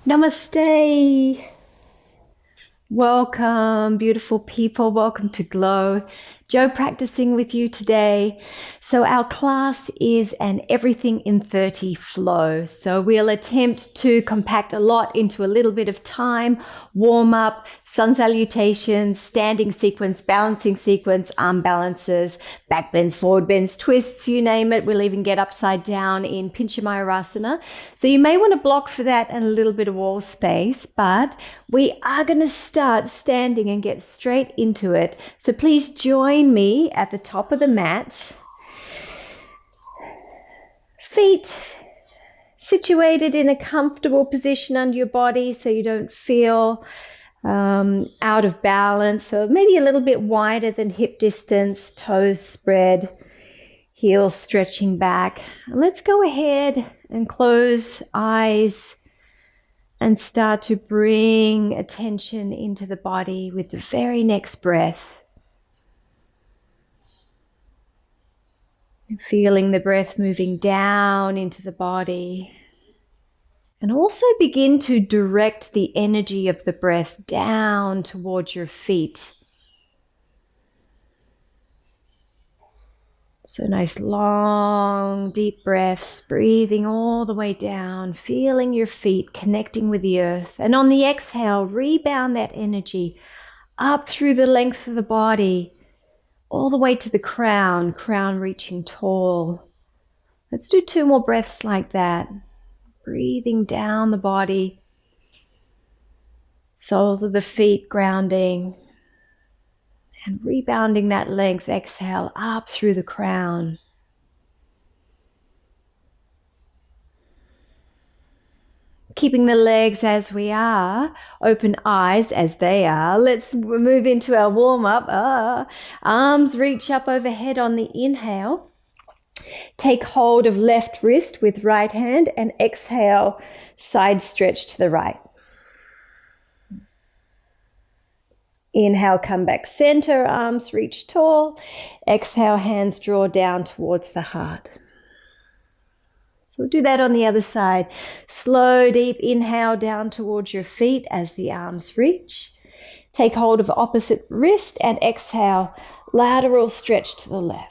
Namaste. Welcome, beautiful people. Welcome to Glow. Joe practicing with you today. So our class is an everything in 30 flow. So we'll attempt to compact a lot into a little bit of time, warm up, sun salutations, standing sequence, balancing sequence, arm balances, back bends, forward bends, twists, you name it. We'll even get upside down in Pincha Mayurasana. So you may want to block for that and a little bit of wall space, but we are going to start standing and get straight into it. So please join me at the top of the mat. Feet situated in a comfortable position under your body so you don't feel out of balance. So maybe a little bit wider than hip distance, toes spread, heels stretching back. And let's go ahead and close eyes and start to bring attention into the body with the very next breath. Feeling the breath moving down into the body. And also begin to direct the energy of the breath down towards your feet. So nice long deep breaths, breathing all the way down, feeling your feet connecting with the earth. And on the exhale, rebound that energy up through the length of the body, all the way to the crown reaching tall. Let's do 2 more breaths like that. Breathing down the body, soles of the feet grounding, and rebounding that length, exhale up through the crown. Keeping the legs as we are, open eyes as they are. Let's move into our warm-up. Arms reach up overhead on the inhale. Take hold of left wrist with right hand and exhale, side stretch to the right. Inhale, come back center, arms reach tall. Exhale, hands draw down towards the heart. So we'll do that on the other side. Slow, deep inhale down towards your feet as the arms reach. Take hold of opposite wrist and exhale, lateral stretch to the left.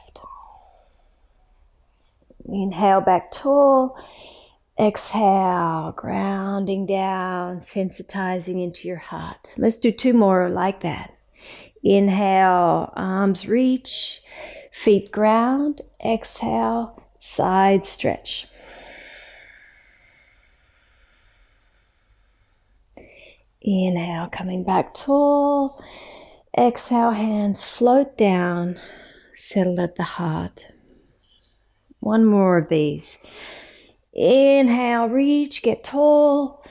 Inhale back tall. Exhale, grounding down, sensitizing into your heart. Let's do 2 more like that. Inhale, arms reach, feet ground. Exhale, side stretch. Inhale, coming back tall. Exhale, hands float down, settle at the heart. 1 more of these. Inhale, reach, get tall.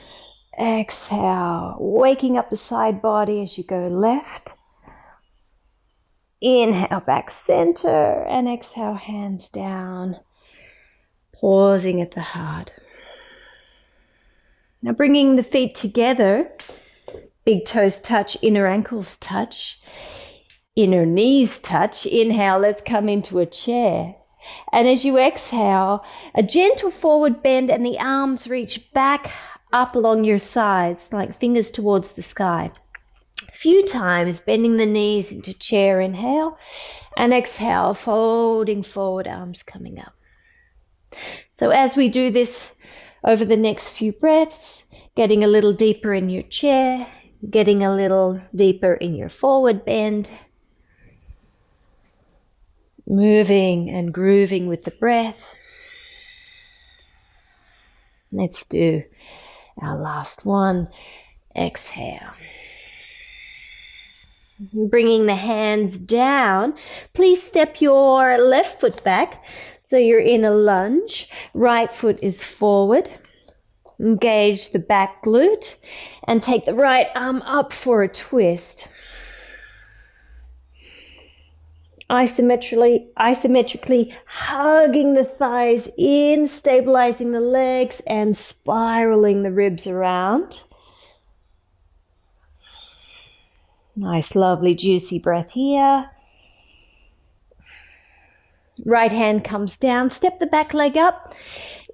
Exhale, waking up the side body as you go left. Inhale, back center, and exhale, hands down, pausing at the heart. Now bringing the feet together, big toes touch, inner ankles touch, inner knees touch. Inhale, let's come into a chair. And as you exhale, a gentle forward bend and the arms reach back up along your sides, like fingers towards the sky. A few times, bending the knees into chair, inhale, and exhale, folding forward, arms coming up. So as we do this over the next few breaths, getting a little deeper in your chair, getting a little deeper in your forward bend, moving and grooving with the breath. Let's do our last one. Exhale. Bringing the hands down, please step your left foot back so you're in a lunge. Right foot is forward. Engage the back glute and take the right arm up for a twist. Isometrically hugging the thighs in, stabilizing the legs and spiraling the ribs around. Nice, lovely, juicy breath here. Right hand comes down, step the back leg up.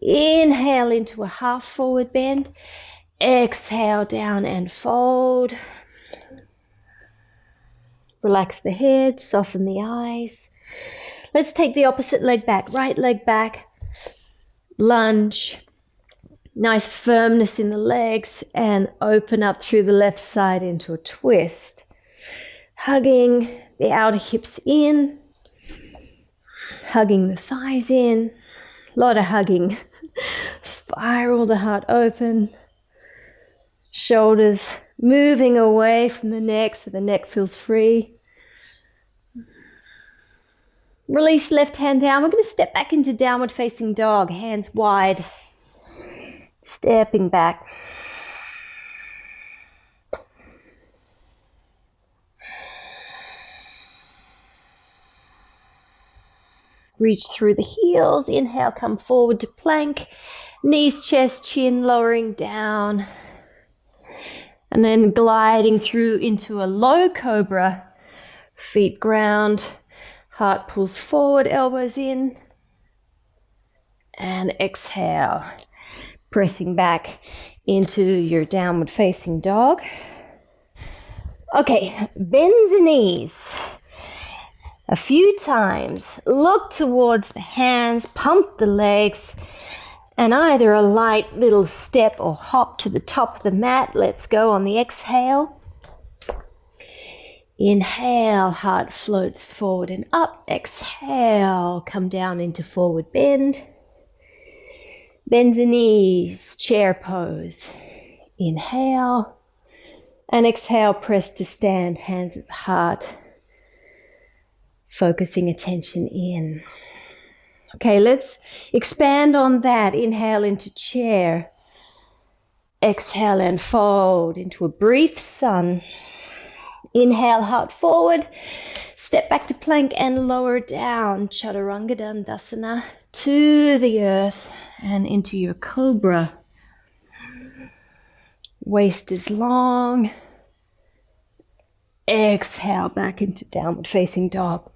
Inhale into a half forward bend. Exhale down and fold. Relax the head, soften the eyes. Let's take the opposite leg back, right leg back. Lunge. Nice firmness in the legs and open up through the left side into a twist. Hugging the outer hips in. Hugging the thighs in. A lot of hugging. Spiral the heart open. Shoulders moving away from the neck so the neck feels free. Release left hand down. We're going to step back into downward facing dog. Hands wide. Stepping back. Reach through the heels. Inhale, come forward to plank. Knees, chest, chin lowering down. And then gliding through into a low cobra. Feet ground. Heart pulls forward, elbows in. And exhale. Pressing back into your downward facing dog. Okay, bend the knees. A few times. Look towards the hands, pump the legs. And either a light little step or hop to the top of the mat. Let's go on the exhale. Inhale, heart floats forward and up. Exhale, come down into forward bend. Bend the knees, chair pose. Inhale. And exhale, press to stand, hands at the heart. Focusing attention in. Okay, let's expand on that. Inhale into chair. Exhale and fold into a brief sun. Inhale, heart forward. Step back to plank and lower down. Chaturanga Dandasana to the earth and into your cobra. Waist is long. Exhale back into downward facing dog.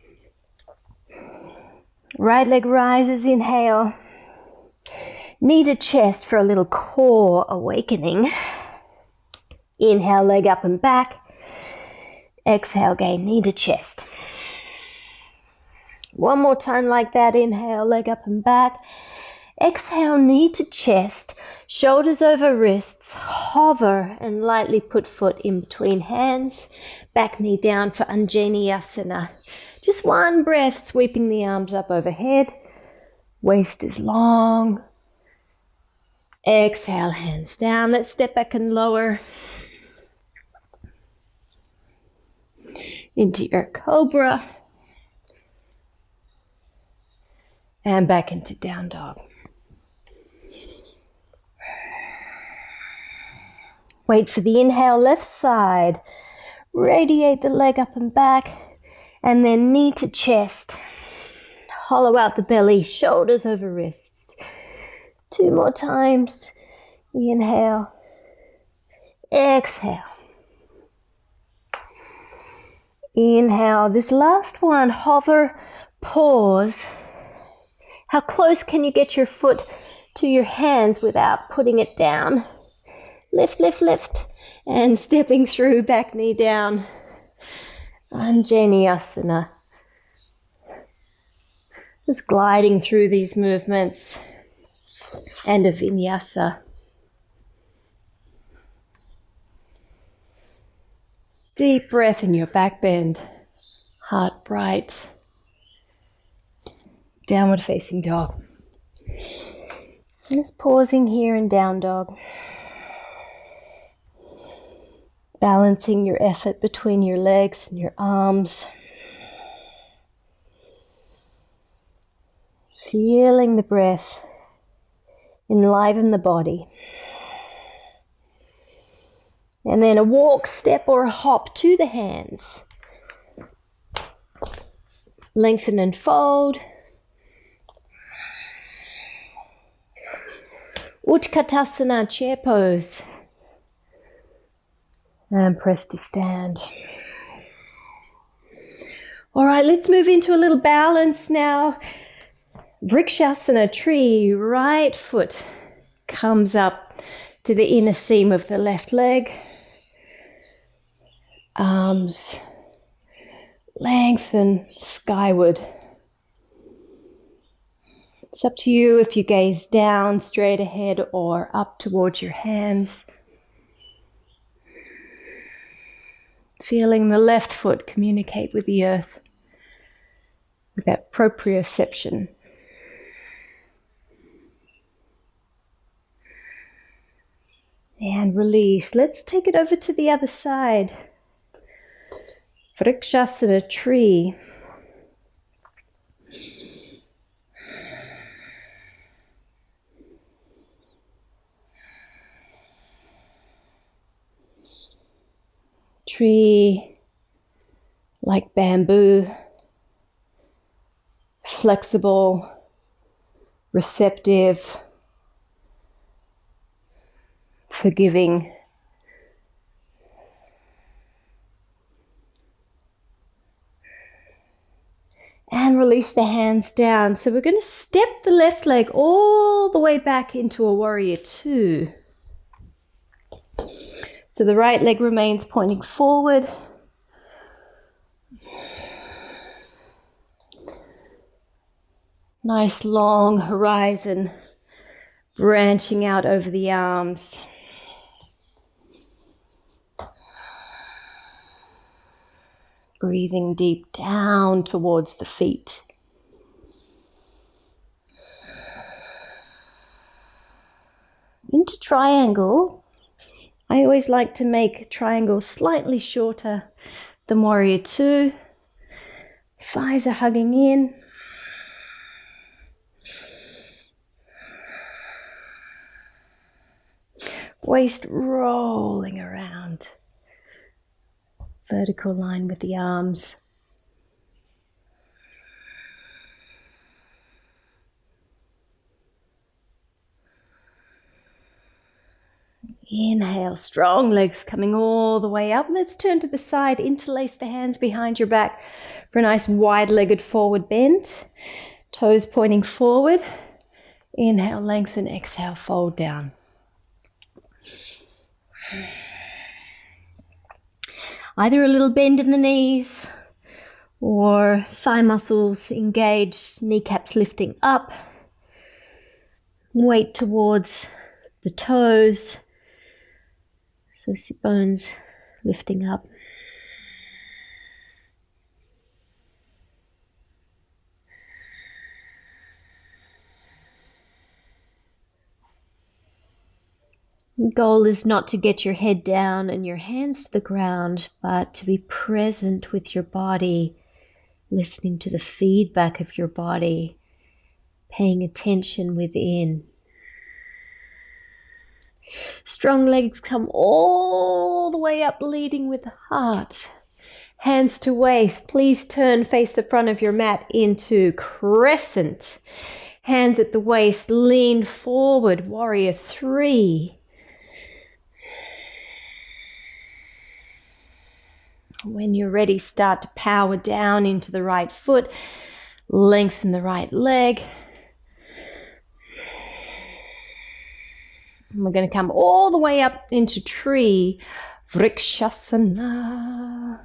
Right leg rises, inhale. Knee to chest for a little core awakening. Inhale, leg up and back. Exhale, gain knee to chest. One more time like that. Inhale, leg up and back. Exhale, knee to chest. Shoulders over wrists. Hover and lightly put foot in between hands. Back knee down for Anjaneyasana. Just one breath, sweeping the arms up overhead. Waist is long. Exhale, hands down. Let's step back and lower into your cobra. And back into down dog. Wait for the inhale, left side. Radiate the leg up and back. And then knee to chest. Hollow out the belly, shoulders over wrists. 2 more times. Inhale. Exhale. Inhale. This last one, hover, pause. How close can you get your foot to your hands without putting it down? Lift, lift, lift. And stepping through, back knee down. Anjaneyasana. Just gliding through these movements. And a vinyasa. Deep breath in your back bend. Heart bright. Downward facing dog. Just pausing here in down dog. Balancing your effort between your legs and your arms. Feeling the breath enliven the body. And then a walk, step, or a hop to the hands. Lengthen and fold. Utkatasana, chair pose. And press to stand. All right, let's move into a little balance now. Vrikshasana, tree, right foot comes up to the inner seam of the left leg. Arms lengthen skyward. It's up to you if you gaze down straight ahead or up towards your hands. Feeling the left foot communicate with the earth with that proprioception. And release. Let's take it over to the other side. Vrikshasana, tree. Tree like bamboo, flexible, receptive, forgiving. And release the hands down. So we're going to step the left leg all the way back into a warrior two. So the right leg remains pointing forward. Nice long horizon branching out over the arms. Breathing deep down towards the feet. Into triangle. I always like to make triangles slightly shorter than warrior two. Thighs are hugging in. Waist rolling around. Vertical line with the arms. Inhale, strong legs coming all the way up. Let's turn to the side, interlace the hands behind your back for a nice wide-legged forward bend. Toes pointing forward. Inhale, lengthen, exhale, fold down. Either a little bend in the knees or thigh muscles engaged, kneecaps lifting up. Weight towards the toes. So sit bones lifting up. The goal is not to get your head down and your hands to the ground, but to be present with your body, listening to the feedback of your body, paying attention within. Strong legs come all the way up, leading with the heart. Hands to waist. Please turn, face the front of your mat into crescent. Hands at the waist, lean forward, warrior three. When you're ready, start to power down into the right foot. Lengthen the right leg. And we're going to come all the way up into tree. Vrikshasana.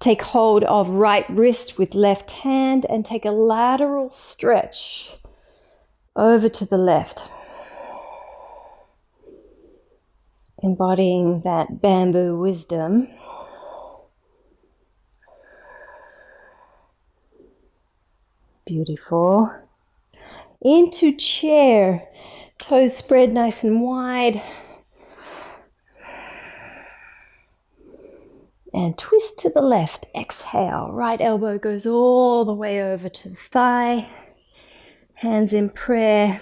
Take hold of right wrist with left hand and take a lateral stretch over to the left. Embodying that bamboo wisdom. Beautiful. Into chair. Toes spread nice and wide. And twist to the left. Exhale. Right elbow goes all the way over to the thigh. Hands in prayer.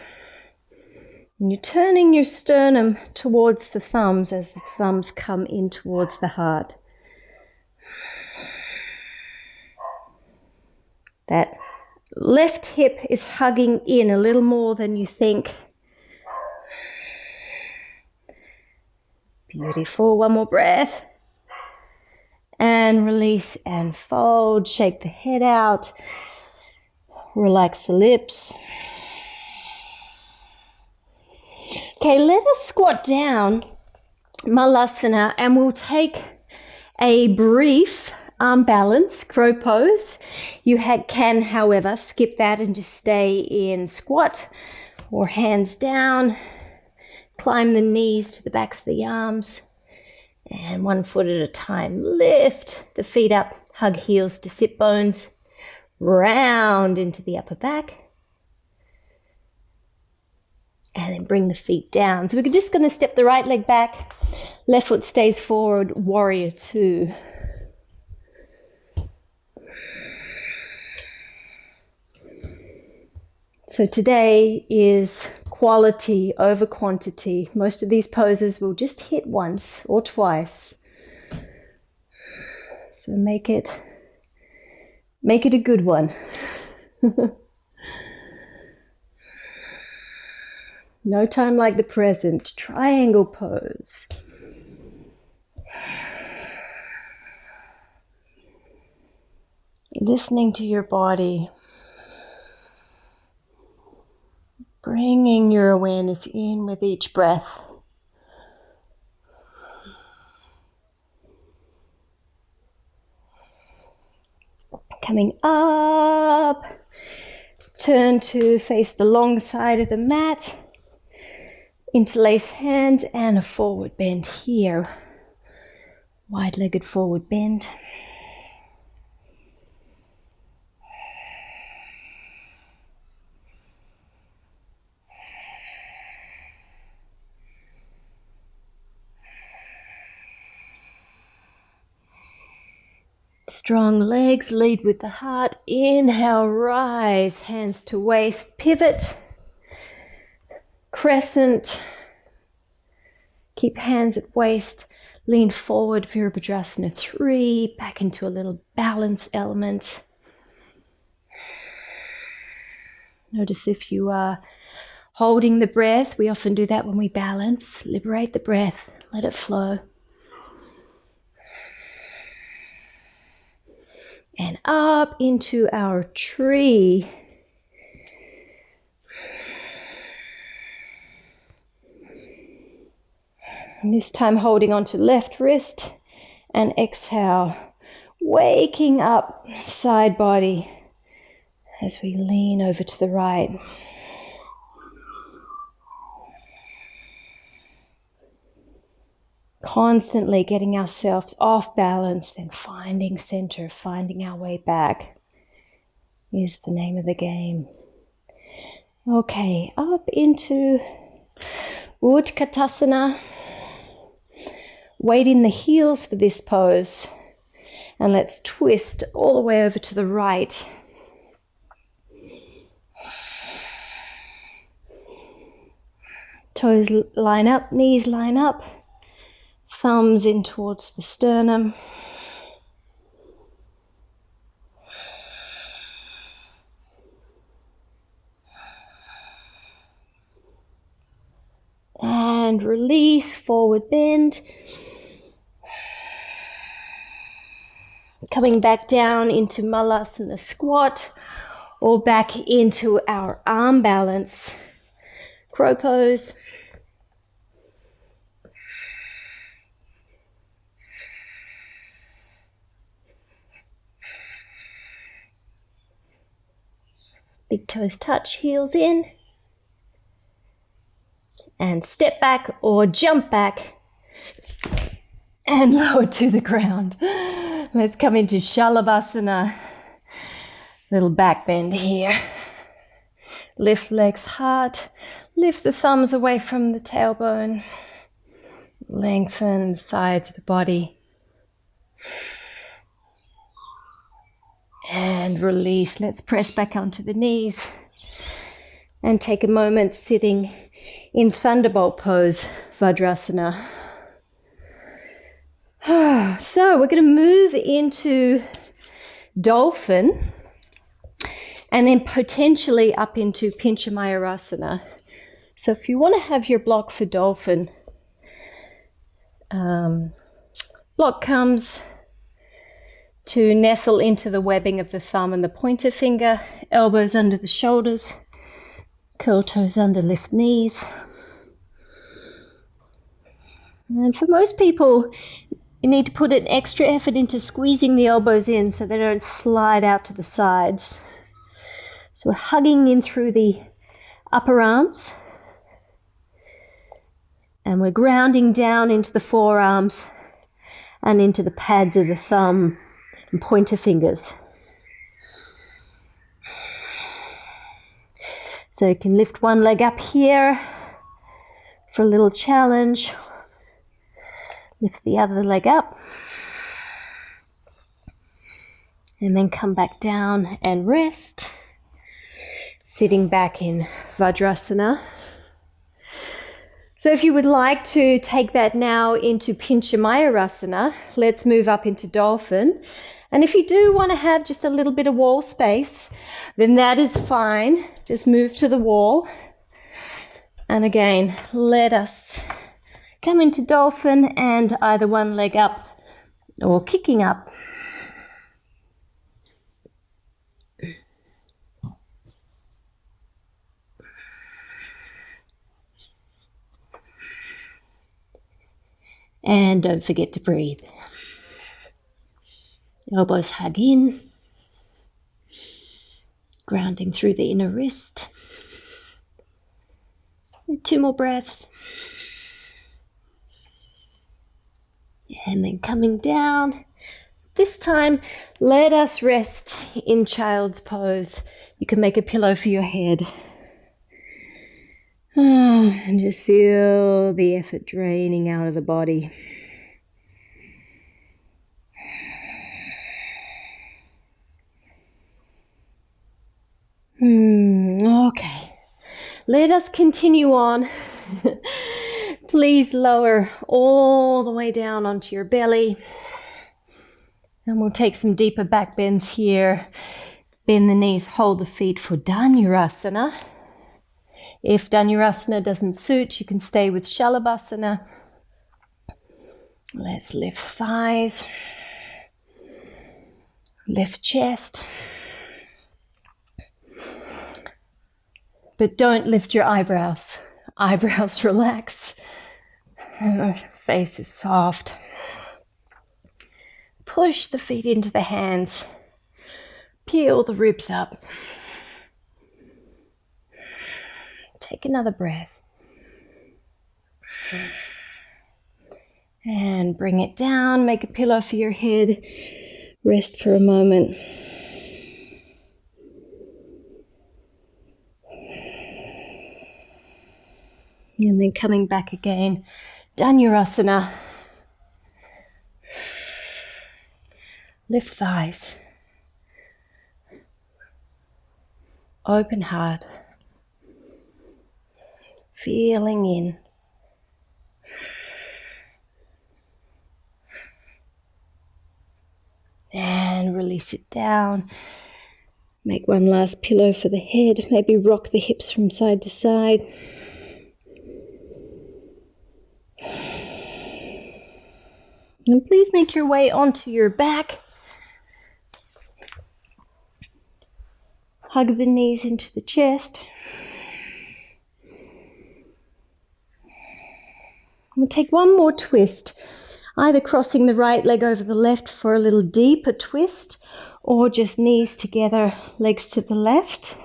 And you're turning your sternum towards the thumbs as the thumbs come in towards the heart. That left hip is hugging in a little more than you think. Beautiful. One more breath. And release and fold. Shake the head out. Relax the lips. Okay, let us squat down, Malasana, and we'll take a brief arm balance, crow pose. You can, however, skip that and just stay in squat or hands down. Climb the knees to the backs of the arms. And 1 foot at a time. Lift the feet up, hug heels to sit bones. Round into the upper back. And then bring the feet down. So we're just going to step the right leg back. Left foot stays forward, warrior 2. So today is quality over quantity. Most of these poses will just hit once or twice. So make it a good one. No time like the present. Triangle pose. Listening to your body. Bringing your awareness in with each breath. Coming up. Turn to face the long side of the mat. Interlace hands and a forward bend here. Wide-legged forward bend. Strong legs, lead with the heart. Inhale, rise, hands to waist, pivot. Crescent. Keep hands at waist. Lean forward, Virabhadrasana 3. Back into a little balance element. Notice if you are holding the breath. We often do that when we balance. Liberate the breath. Let it flow. And up into our tree. And this time holding onto left wrist and exhale, waking up side body as we lean over to the right. Constantly getting ourselves off balance, then finding center, finding our way back is the name of the game. Okay, up into Utkatasana. Weight in the heels for this pose. And let's twist all the way over to the right. Toes line up, knees line up. Thumbs in towards the sternum. And release, forward bend. Coming back down into Malasana squat or back into our arm balance. Crow pose. Big toes touch, heels in. And step back or jump back and lower to the ground. Let's come into Shalabhasana. Little back bend here. Lift legs hard. Lift the thumbs away from the tailbone. Lengthen the sides of the body. And release. Let's press back onto the knees. And take a moment sitting in Thunderbolt pose, Vajrasana. So we're going to move into Dolphin and then potentially up into Pincha Mayurasana. So if you want to have your block for Dolphin, block comes to nestle into the webbing of the thumb and the pointer finger, elbows under the shoulders, curl toes under, lift knees. And for most people, you need to put an extra effort into squeezing the elbows in so they don't slide out to the sides. So we're hugging in through the upper arms, and we're grounding down into the forearms and into the pads of the thumb and pointer fingers. So you can lift one leg up here for a little challenge. Lift the other leg up. And then come back down and rest. Sitting back in Vajrasana. So if you would like to take that now into Pincha Mayurasana, let's move up into Dolphin. And if you do want to have just a little bit of wall space, then that is fine. Just move to the wall. And again, let us come into Dolphin and either one leg up or kicking up. And don't forget to breathe. Elbows hug in, grounding through the inner wrist. 2 more breaths. And then coming down. This time, let us rest in child's pose. You can make a pillow for your head. And just feel the effort draining out of the body. Okay, let us continue on. Please lower all the way down onto your belly. And we'll take some deeper back bends here. Bend the knees, hold the feet for Dhanurasana. If Dhanurasana doesn't suit, you can stay with Shalabhasana. Let's lift thighs, lift chest. But don't lift your eyebrows. Eyebrows relax. Face is soft. Push the feet into the hands. Peel the ribs up. Take another breath. And bring it down. Make a pillow for your head. Rest for a moment. And then coming back again. Dhanurasana. Lift thighs. Open heart. Feeling in. And release it down. Make one last pillow for the head. Maybe rock the hips from side to side. And please make your way onto your back. Hug the knees into the chest. We'll take one more twist, either crossing the right leg over the left for a little deeper twist, or just knees together, legs to the left.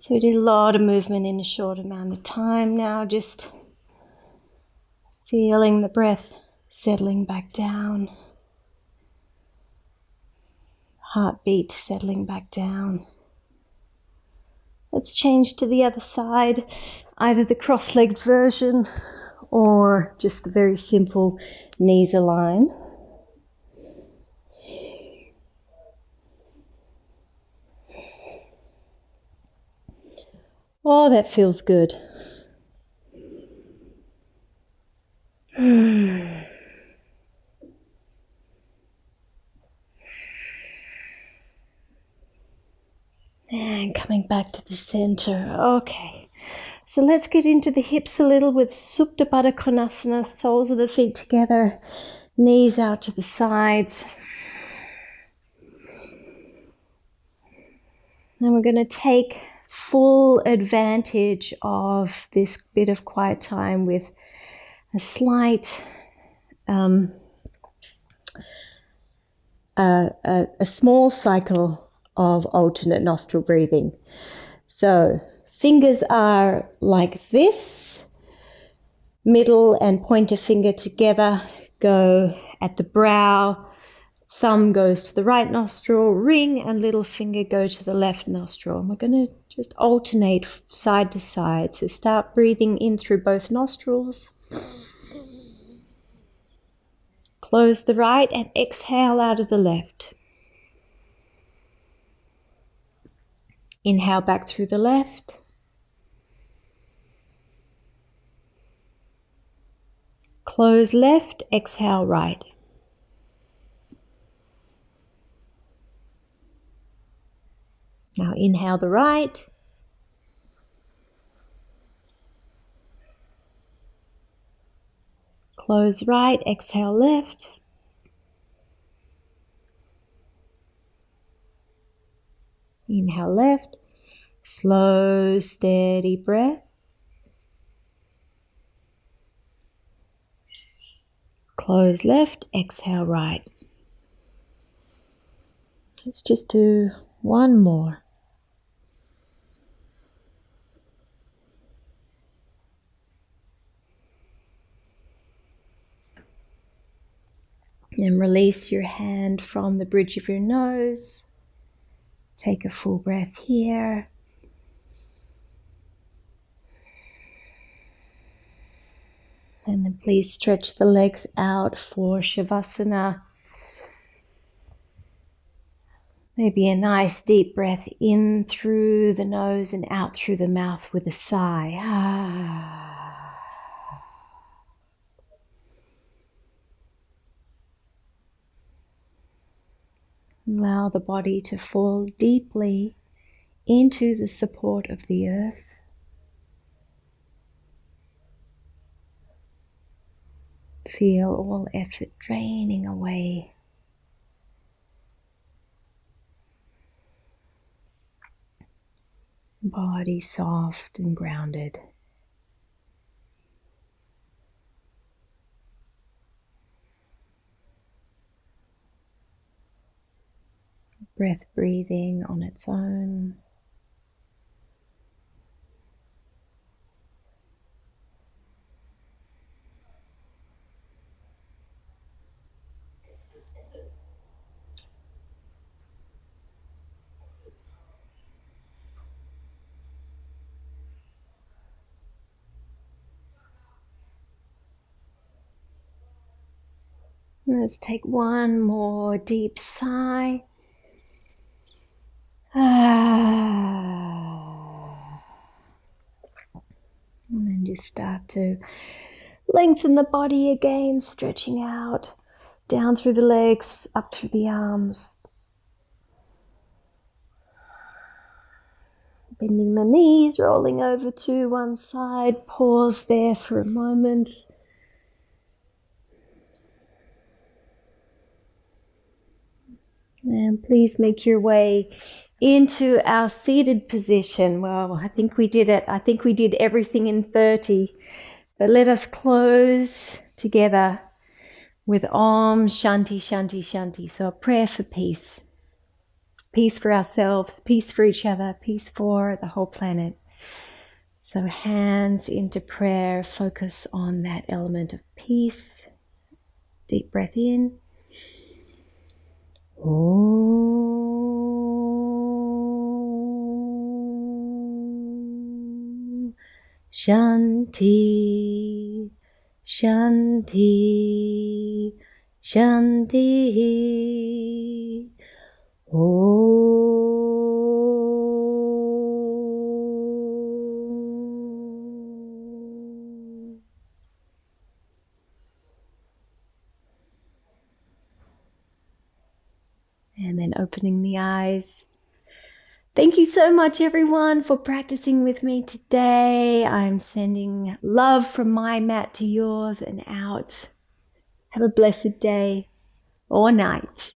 So we did a lot of movement in a short amount of time now, just feeling the breath settling back down. Heartbeat settling back down. Let's change to the other side, either the cross-legged version or just the very simple knees align. Oh, that feels good. And coming back to the center. Okay. So let's get into the hips a little with Supta Baddha Konasana, soles of the feet together, knees out to the sides. And we're going to take full advantage of this bit of quiet time with a slight, a small cycle of alternate nostril breathing. So fingers are like this, middle and pointer finger together go at the brow, thumb goes to the right nostril, ring and little finger go to the left nostril. And we're going to just alternate side to side. So start breathing in through both nostrils. Close the right and exhale out of the left. Inhale back through the left. Close left, exhale right. Now inhale the right. Close right, exhale left. Inhale left. Slow, steady breath. Close left, exhale right. Let's just do one more. And release your hand from the bridge of your nose. Take a full breath here. And then please stretch the legs out for Savasana. Maybe a nice deep breath in through the nose and out through the mouth with a sigh. Allow the body to fall deeply into the support of the earth. Feel all effort draining away. Body soft and grounded. Breath breathing on its own. Let's take one more deep sigh. And then just start to lengthen the body again, stretching out, down through the legs, up through the arms. Bending the knees, rolling over to one side. Pause there for a moment. And please make your way into our seated position. Well, I think we did it. I think we did everything in 30. But let us close together with Om Shanti Shanti Shanti. So a prayer for peace. Peace for ourselves, peace for each other, peace for the whole planet. So hands into prayer, focus on that element of peace. Deep breath in. Om Shanti Shanti Shanti. Om. And then opening the eyes. Thank you so much, everyone, for practicing with me today. I'm sending love from my mat to yours and out. Have a blessed day or night.